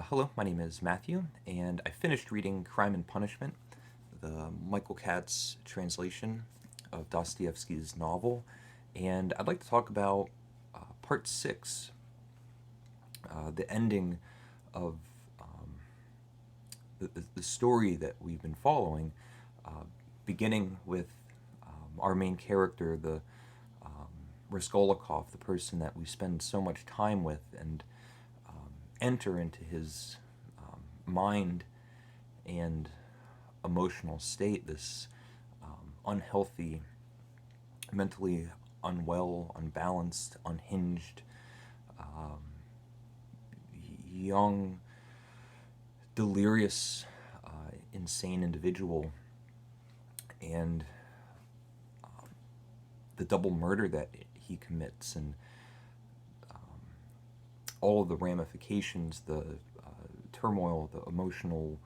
Hello, my name is Matthew, and I finished reading Crime and Punishment, the Michael Katz translation of Dostoevsky's novel, and I'd like to talk about part six, the ending of the story that we've been following, uh, beginning with our main character, the Raskolnikov, the person that we spend so much time with, and enter into his mind and emotional state, this unhealthy, mentally unwell, unbalanced, unhinged, um, young, delirious, insane individual, and the double murder that he commits, and all of the ramifications, the turmoil, the emotional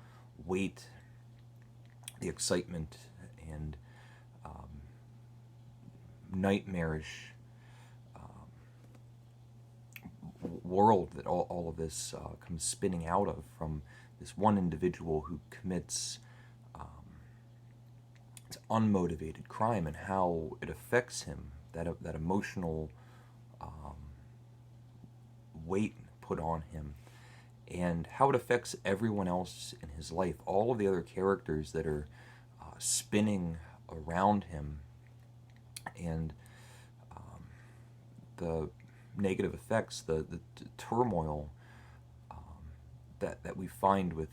weight, the excitement, and nightmarish world that all of this comes spinning out of, from this one individual who commits this unmotivated crime, and how it affects him, that emotional weight put on him, and how it affects everyone else in his life, all of the other characters that are spinning around him, and the negative effects, the turmoil that we find with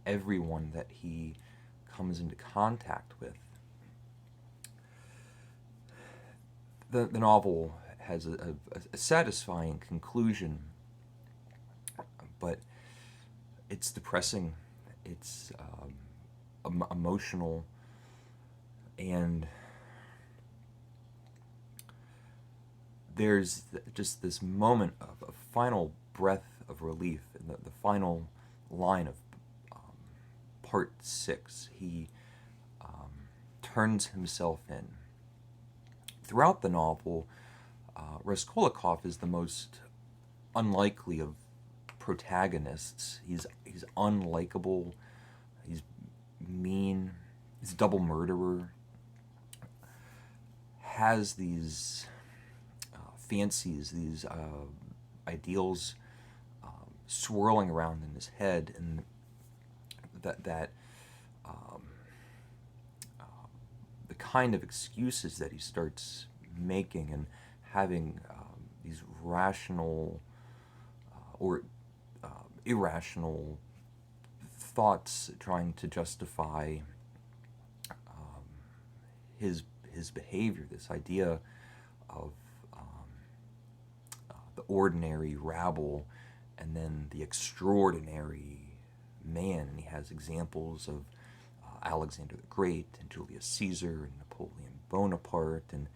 everyone that he comes into contact with. The novel has a satisfying conclusion, but it's depressing, it's emotional, and there's just this moment of a final breath of relief in the final line of part six. He turns himself in. Throughout the novel, Raskolnikov is the most unlikely of protagonists. He's unlikable. He's mean. He's a double murderer. Has these fancies, these ideals swirling around in his head, and that the kind of excuses that he starts making, and having these rational or irrational thoughts trying to justify his behavior. This idea of the ordinary rabble, and then the extraordinary man. And he has examples of Alexander the Great, and Julius Caesar, and Napoleon Bonaparte, and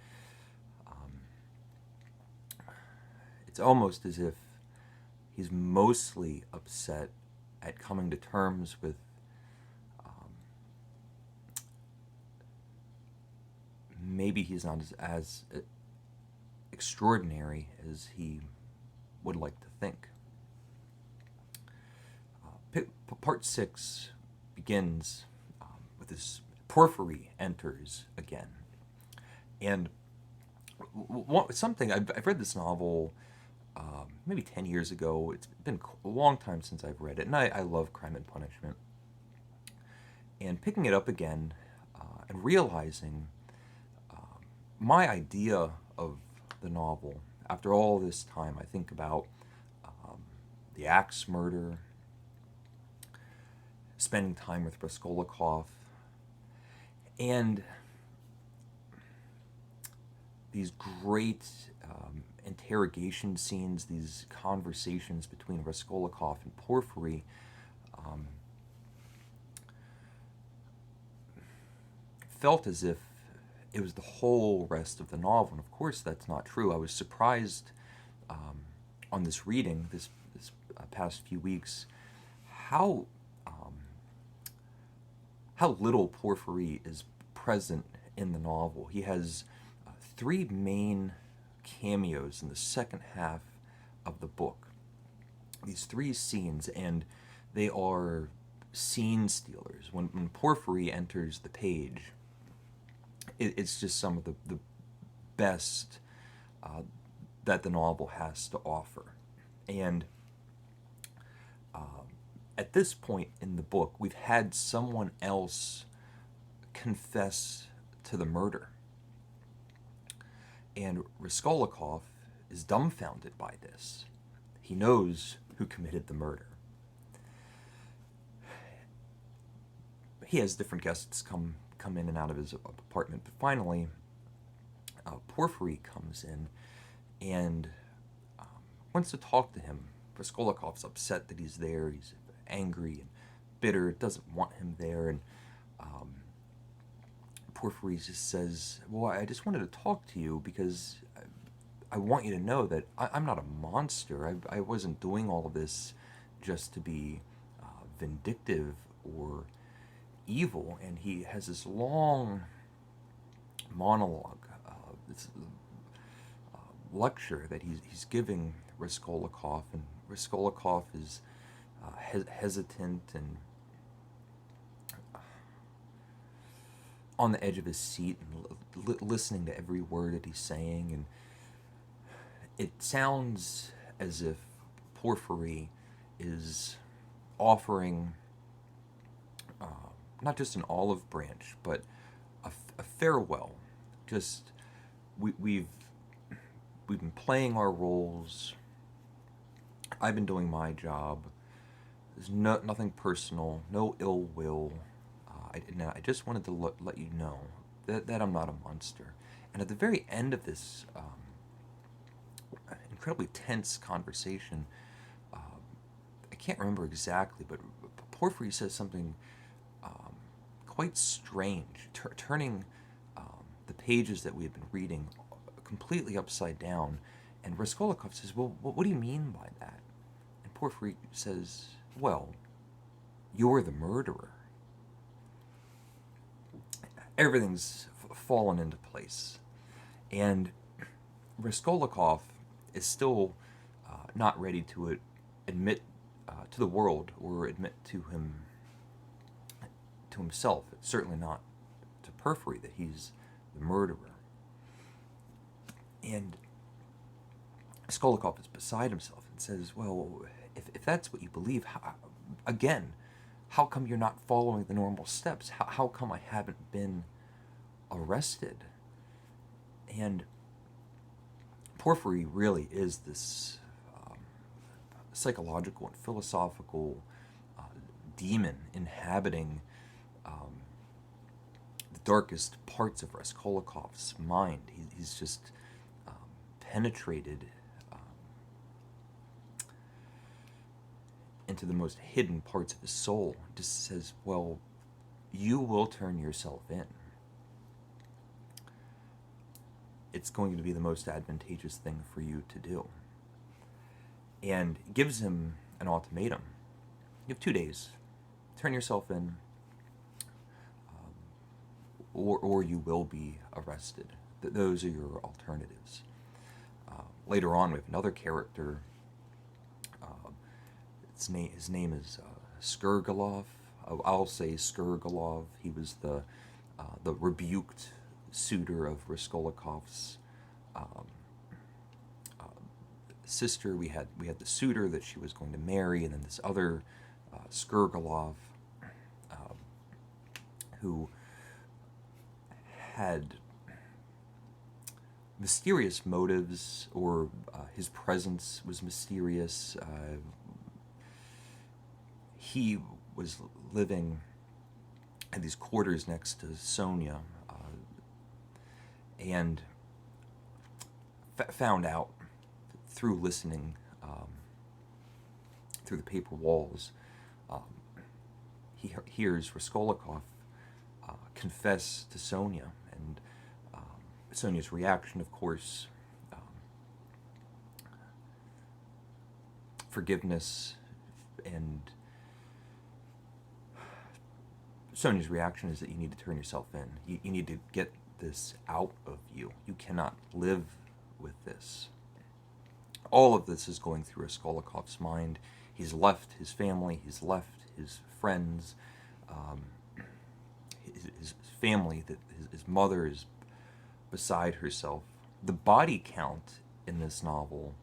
it's almost as if he's mostly upset at coming to terms with maybe he's not as extraordinary as he would like to think. Part six begins with this Porphyry enters again, and something I've read this novel maybe 10 years ago. It's been a long time since I've read it, and I love Crime and Punishment. And picking it up again and realizing my idea of the novel, after all this time, I think about the axe murder, spending time with Raskolnikov, and these great interrogation scenes, these conversations between Raskolnikov and Porphyry. um, Felt as if it was the whole rest of the novel, and of course that's not true. I was surprised on this reading, this past few weeks, how how little Porphyry is present in the novel. He has three main cameos in the second half of the book. these three scenes, and they are scene stealers. When Porphyry enters the page, it's just some of the best that the novel has to offer. And at this point in the book, we've had someone else confess to the murder. And Raskolnikov is dumbfounded by this. He knows who committed the murder. He has different guests come in and out of his apartment, but finally, Porphyry comes in and wants to talk to him. Raskolnikov's upset that he's there. He's angry and bitter, doesn't want him there, and Porphyry just says, well, I just wanted to talk to you because I want you to know that I'm not a monster. I wasn't doing all of this just to be vindictive or evil. And he has this long monologue, this lecture that he's giving Raskolnikov, and Raskolnikov is hesitant and on the edge of his seat and listening to every word that he's saying. And it sounds as if Porphyry is offering not just an olive branch, but a farewell. Just we've been playing our roles. I've been doing my job. There's nothing personal, no ill will. I just wanted to let you know that I'm not a monster. And at the very end of this incredibly tense conversation, I can't remember exactly, but Porphyry says something quite strange, turning the pages that we had been reading completely upside down. And Raskolnikov says, well, what do you mean by that? And Porphyry says, well, you're the murderer. Everything's fallen into place. And Raskolnikov is still not ready to admit to the world or admit to himself, certainly not to Porphyry, that he's the murderer. And Raskolnikov is beside himself and says, well, if that's what you believe, how come you're not following the normal steps? How come I haven't been arrested? And Porphyry really is this psychological and philosophical demon inhabiting the darkest parts of Raskolnikov's mind. He's just penetrated into the most hidden parts of his soul. Just says, well, you will turn yourself in. It's going to be the most advantageous thing for you to do. And gives him an ultimatum. You have 2 days. Turn yourself in, or you will be arrested. Those are your alternatives. Later on, we have another character. His name is Skurgalov. I'll say Skurgalov. He was the rebuked suitor of Raskolnikov's sister. We had the suitor that she was going to marry, and then this other Skurgalov, who had mysterious motives, or his presence was mysterious. He was living in these quarters next to Sonia, and found out through listening through the paper walls. He hears Raskolnikov confess to Sonia, and Sonia's reaction, of course, forgiveness, and Sonia's reaction is that you need to turn yourself in. You need to get this out of you. You cannot live with this. All of this is going through Raskolnikov's mind. He's left his family, he's left his friends, um, his family, that his mother is beside herself. The body count in this novel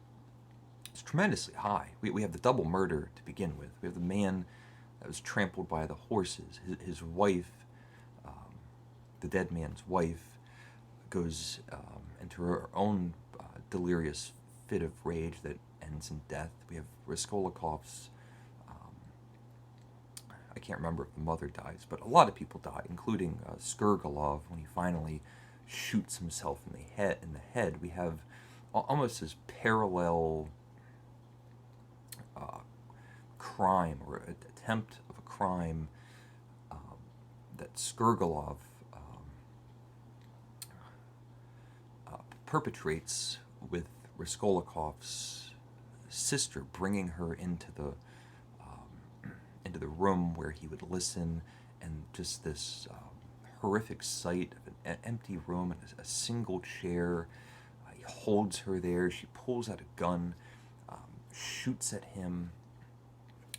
is tremendously high. We have the double murder to begin with. We have the man that was trampled by the horses. His wife, the dead man's wife, goes into her own delirious fit of rage that ends in death. We have Raskolnikov's, I can't remember if the mother dies, but a lot of people die, including Skurgalov when he finally shoots himself in the head. We have almost this parallel crime or attempt of a crime that Skurgalov perpetrates with Raskolnikov's sister, bringing her into the room where he would listen, and just this horrific sight of an empty room and a single chair. He holds her there. She pulls out a gun, shoots at him.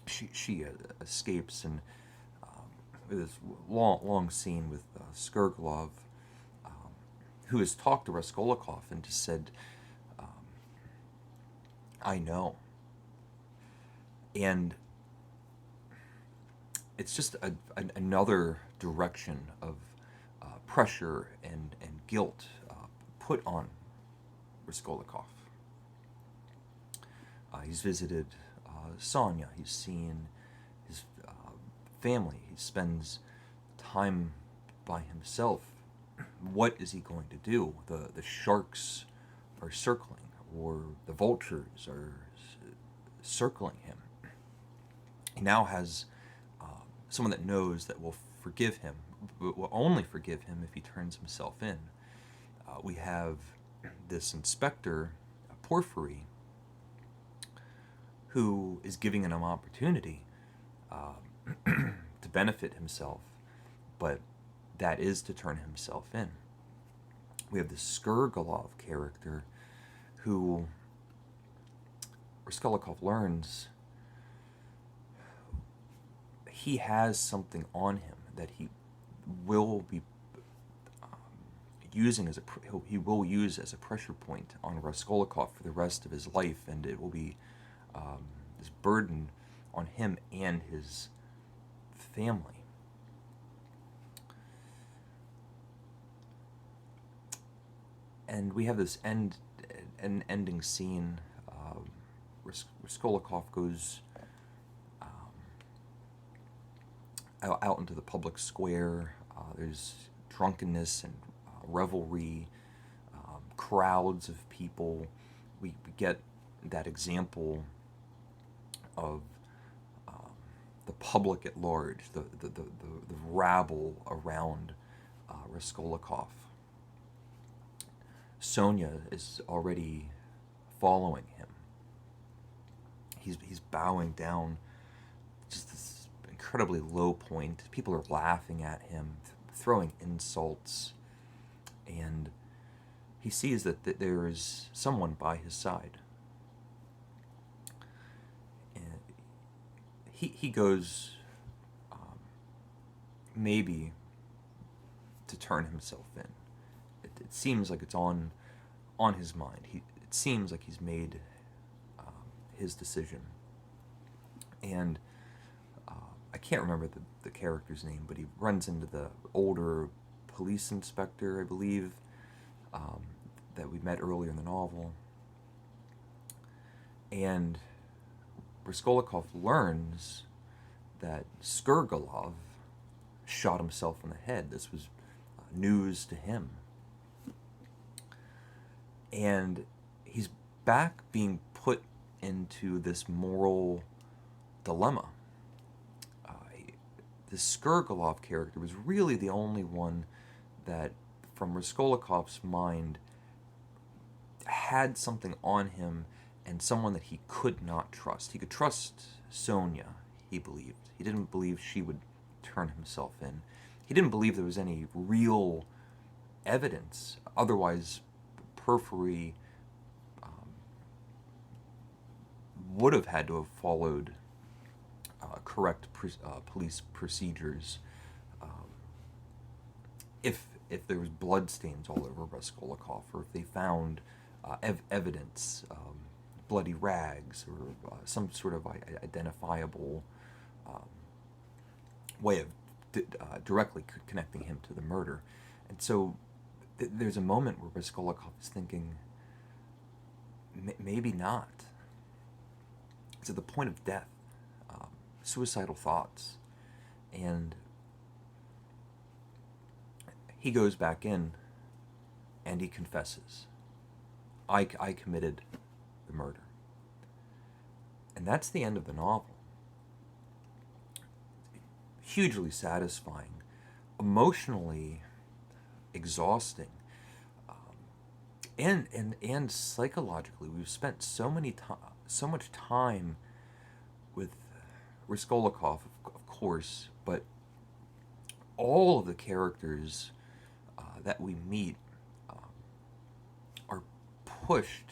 She escapes, and this long scene with Skurgalov, who has talked to Raskolnikov and just said, I know. And it's just another direction of pressure and guilt put on Raskolnikov. He's visited Sonya. He's seen his family. He spends time by himself. What is he going to do? The sharks are circling, or the vultures are circling him. He now has someone that knows that will forgive him, but will only forgive him if he turns himself in. We have this inspector, Porfiry, who is giving him an opportunity to benefit himself, but that is to turn himself in. We have the Skurgalov character, who Raskolnikov learns he has something on him that he will be using he will use as a pressure point on Raskolnikov for the rest of his life, and it will be this burden on him and his family. And we have this ending scene. Raskolnikov goes out into the public square. There's drunkenness and revelry, crowds of people. We get that example of the public at large, the rabble around Raskolnikov. Sonya is already following him. He's bowing down, just this incredibly low point. People are laughing at him, throwing insults, and he sees that there is someone by his side. And he goes maybe to turn himself in. It seems like it's on his mind. It seems like he's made his decision. And I can't remember the character's name, but he runs into the older police inspector, I believe, that we met earlier in the novel. And Raskolnikov learns that Skurgalov shot himself in the head. This was news to him. And he's back being put into this moral dilemma. The Skurgalov character was really the only one that, from Raskolnikov's mind, had something on him and someone that he could not trust. He could trust Sonya, he believed. He didn't believe she would turn himself in. He didn't believe there was any real evidence. Otherwise, Porfiry would have had to have followed correct police procedures. Um, if there was blood stains all over Raskolnikov, or if they found evidence, bloody rags, or some sort of identifiable um, way of directly connecting him to the murder. And so there's a moment where Raskolnikov is thinking, maybe not. It's at the point of death, suicidal thoughts. And he goes back in and he confesses, I committed the murder. And that's the end of the novel. Hugely satisfying, emotionally exhausting, and psychologically. We've spent so much time with Raskolnikov, of course, but all of the characters that we meet are pushed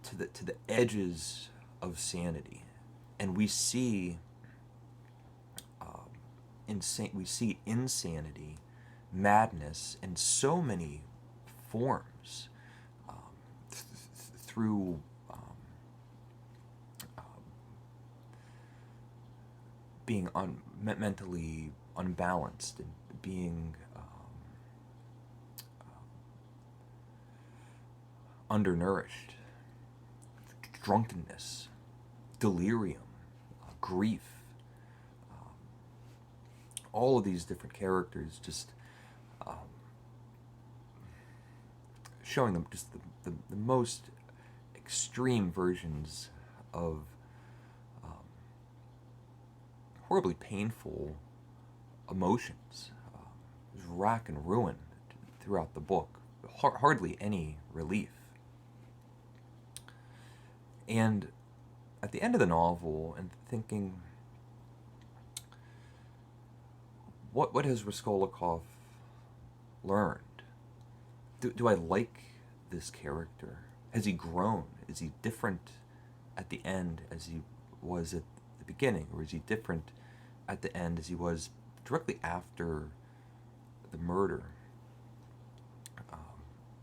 to the edges of sanity, and we see insanity, madness in so many forms, through being mentally unbalanced, and being undernourished, drunkenness, delirium, grief. All of these different characters just showing them just the most extreme versions of horribly painful emotions. There's rack and ruin throughout the book. Hardly any relief. And at the end of the novel, and thinking, what has Raskolnikov learned? Do I like this character? Has he grown? Is he different at the end as he was at the beginning? Or is he different at the end as he was directly after the murder?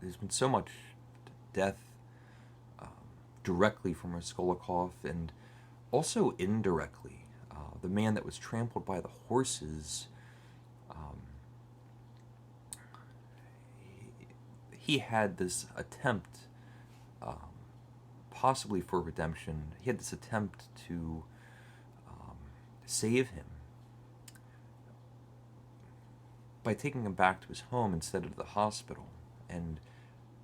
There's been so much death directly from Raskolnikov, and also indirectly. The man that was trampled by the horses, he had this attempt, possibly for redemption. He had this attempt to save him by taking him back to his home instead of the hospital. And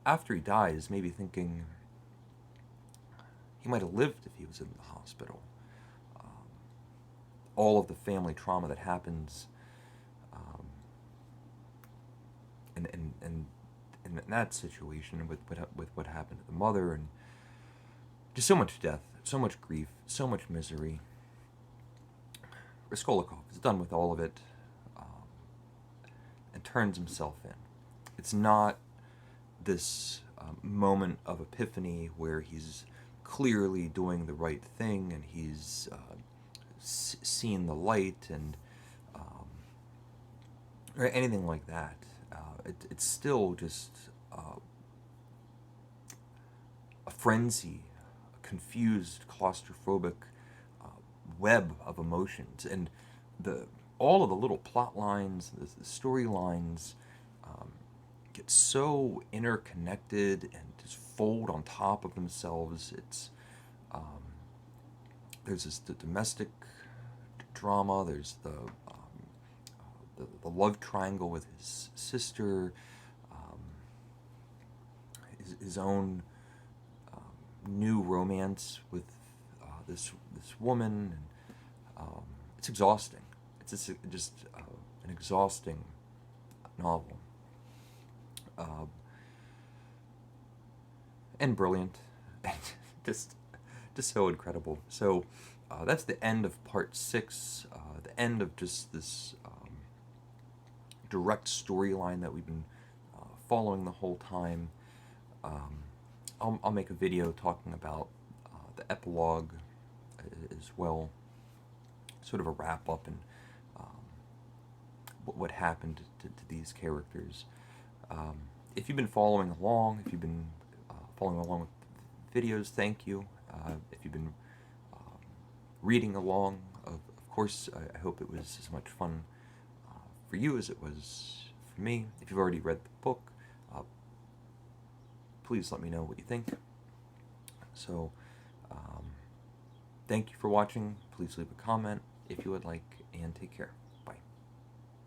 after he dies, maybe thinking he might have lived if he was in the hospital. All of the family trauma that happens, in that situation, with what happened to the mother, and just so much death, so much grief, so much misery. Raskolnikov is done with all of it, and turns himself in. It's not this moment of epiphany where he's clearly doing the right thing and he's seen the light, and or anything like that. It's still just a frenzy, a confused, claustrophobic web of emotions, and all of the little plot lines, the storylines, get so interconnected and just fold on top of themselves. It's there's the domestic drama. There's the love triangle with his sister, his own new romance with this woman. And, it's exhausting. It's just an exhausting novel, and brilliant, and just so incredible. So that's the end of part 6. The end of just this direct storyline that we've been following the whole time. I'll make a video talking about the epilogue as well, sort of a wrap up and um, what happened to these characters. If you've been following along, if you've been following along with videos, thank you. If you've been reading along, of course, I hope it was as much fun for you as it was for me. If you've already read the book, uh, please let me know what you think. So, thank you for watching. Please leave a comment if you would like, and take care.